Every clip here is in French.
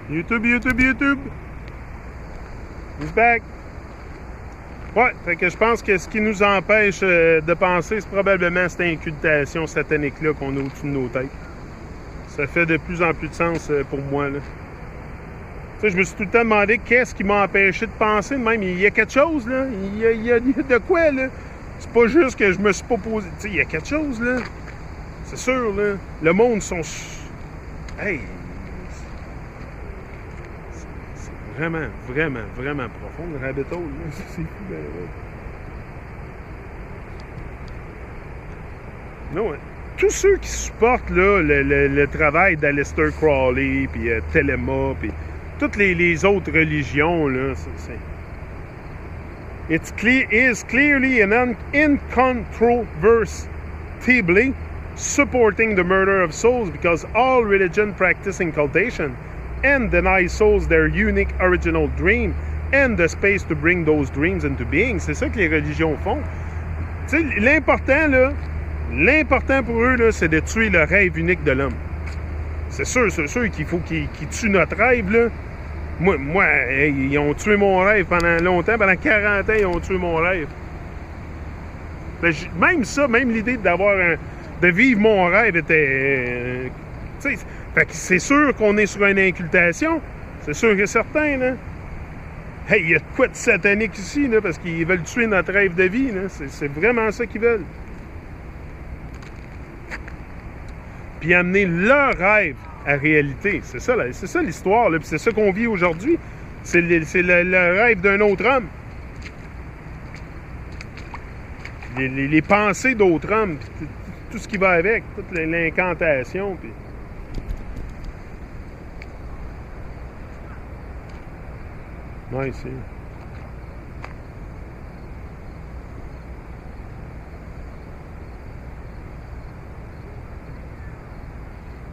YouTube. He's back. Ouais, fait que je pense que ce qui nous empêche de penser, c'est probablement cette incultation satanique-là qu'on a au-dessus de nos têtes. Ça fait de plus en plus de sens pour moi, là. Tu sais, je me suis tout le temps demandé qu'est-ce qui m'a empêché de penser de même. Il y a quelque chose, là. Il y a de quoi, là. C'est pas juste que je me suis pas posé. Tu sais, il y a quelque chose, là. C'est sûr, là. Le monde sont... Hey! C'est vraiment profond, le rabbit hole, là. C'est fou, ben, ouais. Non, hein. Tous ceux qui supportent, là, le travail d'Aleister Crowley, puis Telema, puis toutes les autres religions, là, is clearly and incontrovertibly supporting the murder of souls because all religion practice incultation and deny souls their unique original dream and the space to bring those dreams into being. C'est ça que les religions font. Tu sais, l'important pour eux, là, c'est de tuer le rêve unique de l'homme. C'est sûr qu'il faut qu'ils tuent notre rêve, là. Moi, ils ont tué mon rêve pendant longtemps. Pendant 40 ans, ils ont tué mon rêve. Même ça, même l'idée de vivre mon rêve était... tu sais, fait que c'est sûr qu'on est sur une incultation. C'est sûr que certain, là. Hey, il y a de quoi de satanique ici, là, parce qu'ils veulent tuer notre rêve de vie, là. C'est vraiment ça qu'ils veulent. Puis amener leur rêve à réalité. C'est ça l'histoire, là. Puis c'est ça qu'on vit aujourd'hui. C'est le rêve d'un autre homme. Les pensées d'autres hommes, puis tout ce qui va avec, toute l'incantation, puis... Ouais, c'est...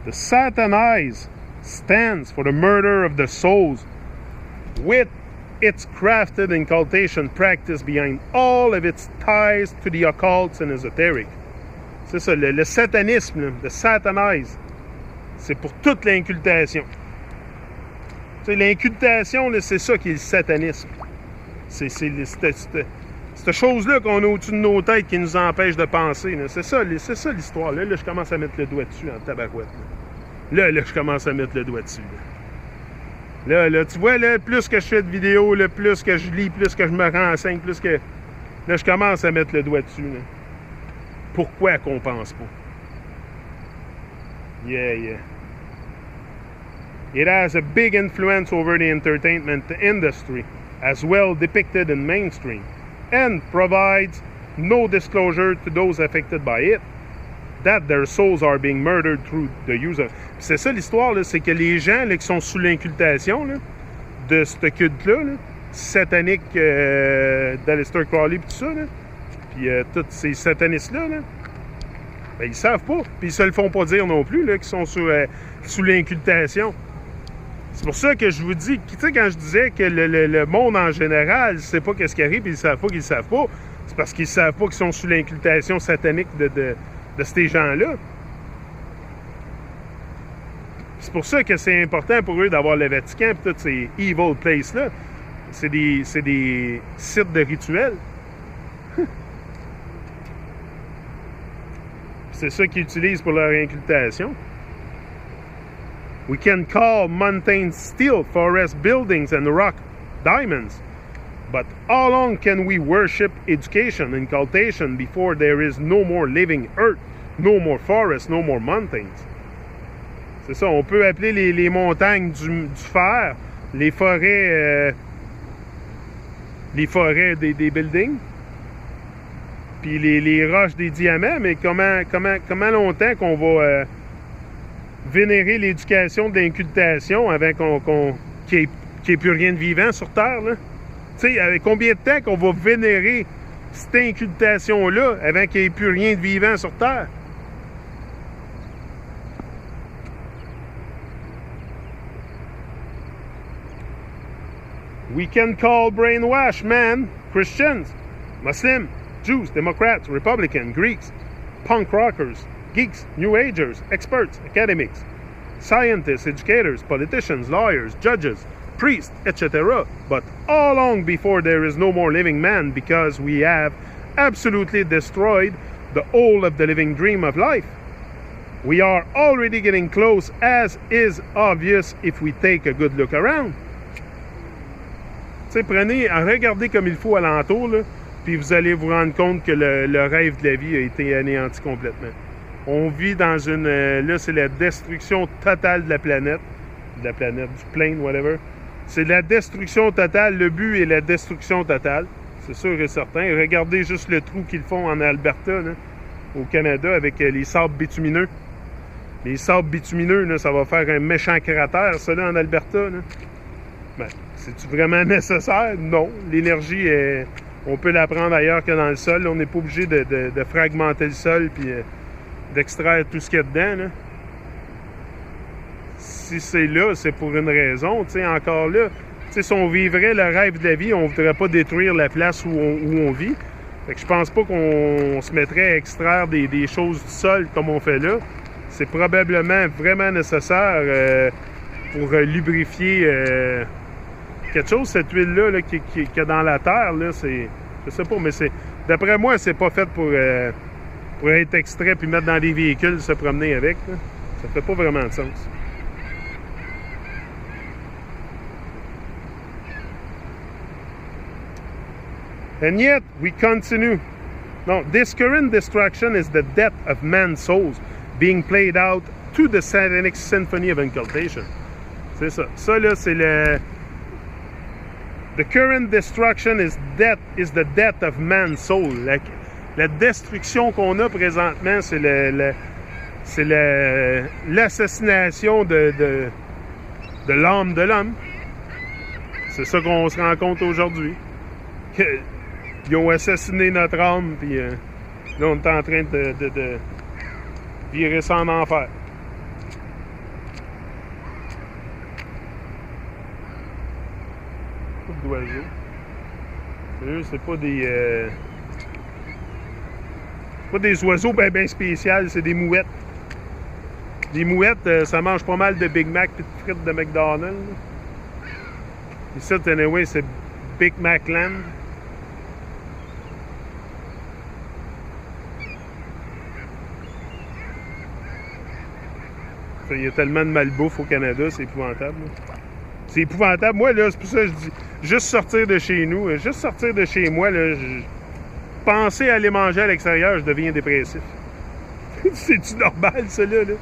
The Satanize stands for the murder of the souls with its crafted incultation practice behind all of its ties to the occult and esoteric. C'est ça, le satanisme, là, le Satanize, c'est pour toute l'incultation. Tu sais, l'incultation, là, c'est ça qui est le satanisme. C'est cette chose-là qu'on a au-dessus de nos têtes qui nous empêche de penser. C'est ça l'histoire. Là, je commence à mettre le doigt dessus en tabarouette. Là, je commence à mettre le doigt dessus. Là, tu vois, là, plus que je fais de vidéos, là, plus que je lis, plus que je me renseigne, plus que... Là, je commence à mettre le doigt dessus. Là. Pourquoi qu'on pense pas? Yeah. It has a big influence over the entertainment industry, as well depicted in mainstream, and provides no disclosure to those affected by it, that their souls are being murdered through the use of... C'est ça l'histoire, là, c'est que les gens là, qui sont sous l'incultation là, de ce culte-là, là, satanique d'Aleister Crowley et tout ça, là, puis tous ces satanistes-là, là, ben, ils savent pas, puis ils se le font pas dire non plus, là, qu'ils sont sous l'incultation. C'est pour ça que je vous dis, tu sais, quand je disais que le monde en général ne sait pas qu'est-ce qui arrive, puis ils savent pas qu'ils savent pas, c'est parce qu'ils savent pas qu'ils sont sous l'incultation satanique de ces gens-là. C'est pour ça que c'est important pour eux d'avoir le Vatican et tous ces evil places-là. C'est des sites de rituels. C'est ça qu'ils utilisent pour leur incultation. We can call mountains steel, forest buildings, and rock diamonds. But how long can we worship education and cultivation before there is no more living earth, no more forests, no more mountains? C'est ça, on peut appeler les montagnes du fer, les forêts des buildings, puis les roches des diamants, mais comment longtemps qu'on va vénérer l'éducation de l'incultation avant qu'il n'y ait plus rien de vivant sur Terre, là? Tu sais, avec combien de temps qu'on va vénérer cette incultation-là avant qu'il n'y ait plus rien de vivant sur Terre? We can call brainwash man Christians, Muslims, Jews, Democrats, Republicans, Greeks, punk rockers, geeks, New Agers, experts, academics, scientists, educators, politicians, lawyers, judges, priests, etc. But how long before there is no more living man because we have absolutely destroyed the whole of the living dream of life? We are already getting close, as is obvious if we take a good look around. Tu sais, regardez comme il faut alentour, là, puis vous allez vous rendre compte que le rêve de la vie a été anéanti complètement. On vit dans une... là, c'est la destruction totale de la planète, du plane, whatever. C'est la destruction totale. Le but est la destruction totale, c'est sûr et certain. Regardez juste le trou qu'ils font en Alberta, là, au Canada, avec les sables bitumineux. Les sables bitumineux, là, ça va faire un méchant cratère, ça, là, en Alberta. Là. Ben, c'est-tu vraiment nécessaire? Non. L'énergie, on peut la prendre ailleurs que dans le sol. On n'est pas obligé de fragmenter le sol puis d'extraire tout ce qu'il y a dedans. Là. Si c'est là, c'est pour une raison. T'sais, encore là, si on vivrait le rêve de la vie, on ne voudrait pas détruire la place où on vit. Fait que je pense pas qu'on se mettrait à extraire des choses du sol comme on fait là. C'est probablement vraiment nécessaire pour lubrifier quelque chose. Cette huile-là là, qui est dans la terre, là, je sais pas, mais d'après moi, c'est pas fait pour être extrait puis mettre dans des véhicules, se promener avec. Là. Ça fait pas vraiment de sens. And yet, we continue. No, this current destruction is the death of man's souls being played out to the satanic symphony of incultation. C'est ça. Ça, là, c'est le... The current destruction is the death of man's soul. La destruction qu'on a présentement, c'est l'assassination de l'âme de l'homme. C'est ça qu'on se rend compte aujourd'hui. Ils ont assassiné notre âme, puis là, on est en train de virer ça en enfer. Coupe d'oiseaux. Sérieux, c'est pas des oiseaux bien spéciaux, c'est des mouettes. Les mouettes, ça mange pas mal de Big Mac et de frites de McDonald's. Ici, anyway, c'est Big Mac Land. Il y a tellement de malbouffe au Canada, c'est épouvantable. C'est épouvantable. Moi, là, c'est pour ça que je dis, juste sortir de chez nous, juste sortir de chez moi, là, penser à aller manger à l'extérieur, je deviens dépressif. C'est-tu normal, ça, là? Tu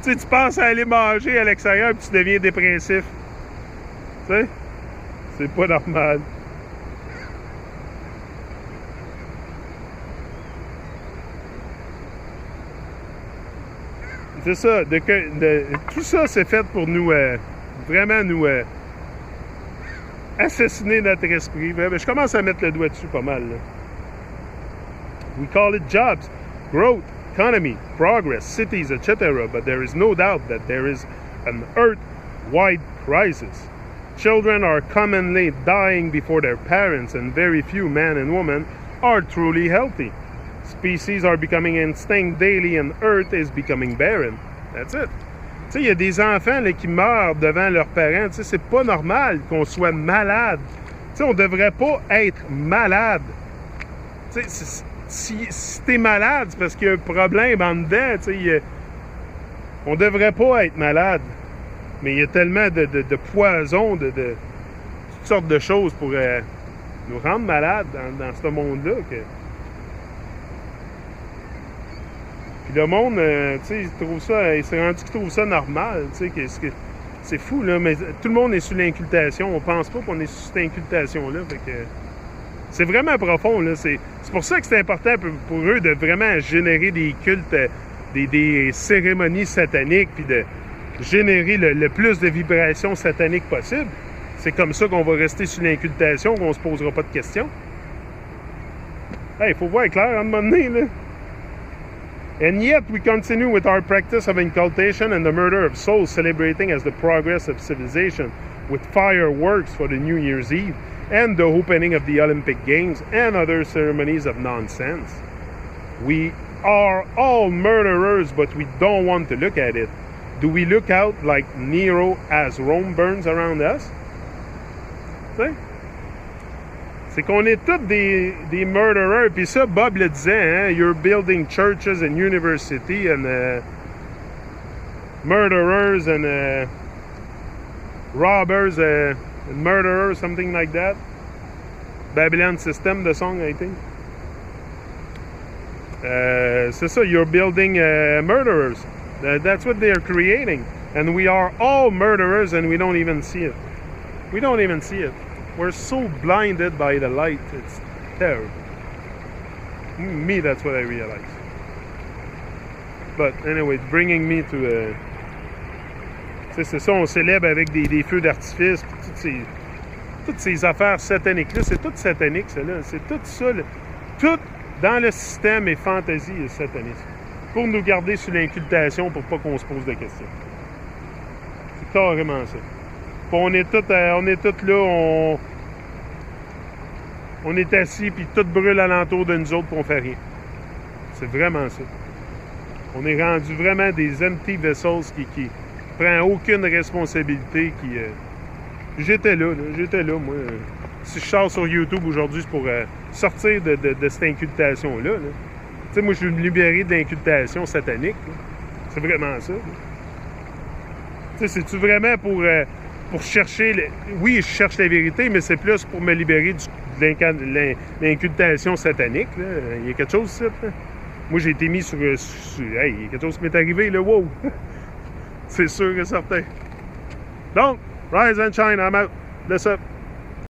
sais, tu penses à aller manger à l'extérieur, puis tu deviens dépressif. Tu sais? C'est pas normal. C'est ça. Tout ça, c'est fait pour nous, vraiment nous assassiner notre esprit. Je commence à mettre le doigt dessus pas mal. Là. We call it jobs, growth, economy, progress, cities, etc. But there is no doubt that there is an earth-wide crisis. Children are commonly dying before their parents, and very few men and women are truly healthy. Species are becoming extinct daily and Earth is becoming barren. That's it. Tu sais, il y a des enfants là, qui meurent devant leurs parents. Tu sais, c'est pas normal qu'on soit malade. Tu sais, on devrait pas être malade. Tu sais, si t'es malade, c'est parce qu'il y a un problème en dedans. Tu sais, on devrait pas être malade. Mais il y a tellement de poison, de toutes sortes de choses pour nous rendre malades dans ce monde-là que... Puis le monde, tu sais, il s'est rendu qu'il trouve ça normal, tu sais, c'est fou, là, mais tout le monde est sous l'incultation. On pense pas qu'on est sous cette incultation-là, fait que... C'est vraiment profond, là. C'est pour ça que c'est important pour eux de vraiment générer des cultes, des cérémonies sataniques, puis de générer le plus de vibrations sataniques possible. C'est comme ça qu'on va rester sous l'incultation, qu'on se posera pas de questions. Hey, il faut voir clair à un moment donné, là. And yet we continue with our practice of incultation and the murder of souls, celebrating as the progress of civilization with fireworks for the New Year's Eve and the opening of the Olympic Games and other ceremonies of nonsense. We are all murderers, but we don't want to look at it. do we look out like Nero as Rome burns around us? T'sais? C'est qu'on est tous des murderers. Puis ça, Bob le disait, hein? You're building churches and university and murderers and robbers and murderers, something like that. Babylon System, the song, I think. C'est ça, you're building murderers. That's what they're creating. And we are all murderers and we don't even see it. We don't even see it. We're so blinded by the light. It's terrible. Me, that's what I realize. But anyway, bringing me to... c'est ça, on célèbre avec des feux d'artifice, toutes ces affaires sataniques-là. C'est tout satanique, ça, là. C'est tout ça. Tout dans le système est fantaisie et satanisme. Pour nous garder sur l'incultation pour pas qu'on se pose de questions. C'est carrément ça. Puis on est tous là, on est assis, puis tout brûle alentour de nous autres, puis on fait rien. C'est vraiment ça. On est rendu vraiment des empty vessels qui prennent aucune responsabilité. J'étais là, moi. Si je sors sur YouTube aujourd'hui, c'est pour sortir de cette incultation-là. Tu sais, moi, je veux me libérer de l'incultation satanique. Là. C'est vraiment ça. Tu sais, c'est-tu vraiment pour chercher... Oui, je cherche la vérité, mais c'est plus pour me libérer de l'incultation satanique. Là. Il y a quelque chose, ça. Là. Moi, j'ai été mis sur... Hey, il y a quelque chose qui m'est arrivé, là. Wow! C'est sûr et certain. Donc, rise and shine, I'm out. Bless up.